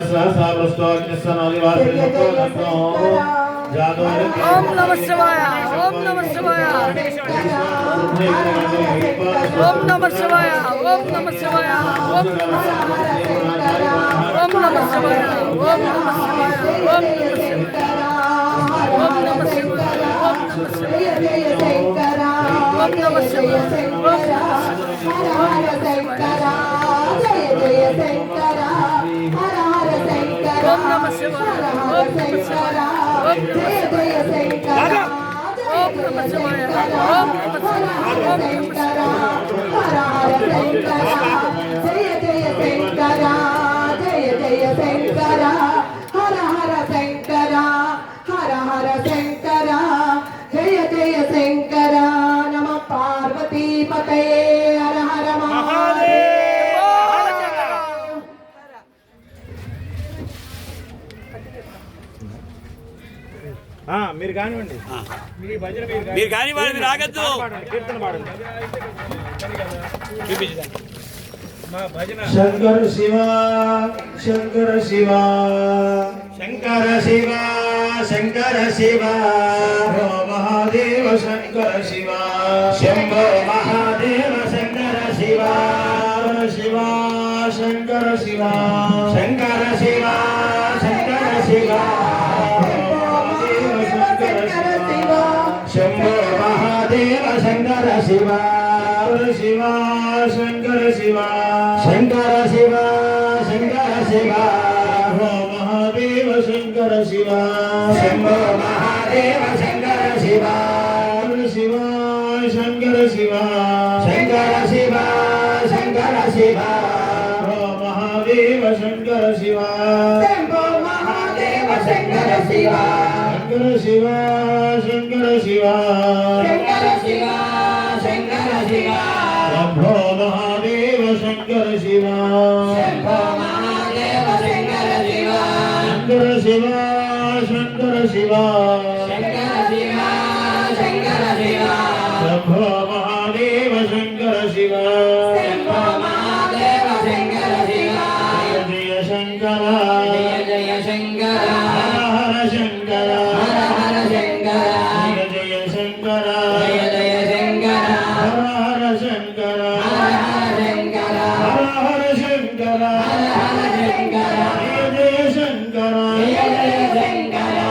ओम नमः शिवाय ओम नमः शिवाय ओम नमः शिवाय ओम नमः शिवाय ओम नमः शिवाय ओम नमः शिवाय ओम नमः शिवाय ओम नमः शिवाय ओम नमः शिवाय नमः पार्वती पतये हर हर మీరు కానివ్వండి మీరు కానివ్వండి మీరు ఆగద్దు కీర్తన పాడండి శంకర శివ శంకర శివ శంకర శివ శంకర శివ మహాదేవ శంకర శివ శంభో మహాదేవ శంకర శివ శివ శంకర శివ శంకర శివ శంకర శివ శంభో మహాదేవ శంకర శివ శివ శంకర శివ శంకర శివ శంకర శివ మహాదేవ శంకర శివ శంభో మహాదేవ శంకర శివ శివ శంకర శివ శంకర శివ శంకర శివ మహాదేవ శంకర శివ శంభో మహాదేవ శంకర శివ శంకర శివ శంకర శివ శంకర శివ శంకర శివ శంభో మహాదేవ శంకర శివ శంభో మహాదేవ శంకర శివ శంకర శివ శంకర శివ శంకర శివ శంకర శివ శంభో మహాదేవ శంకర శివ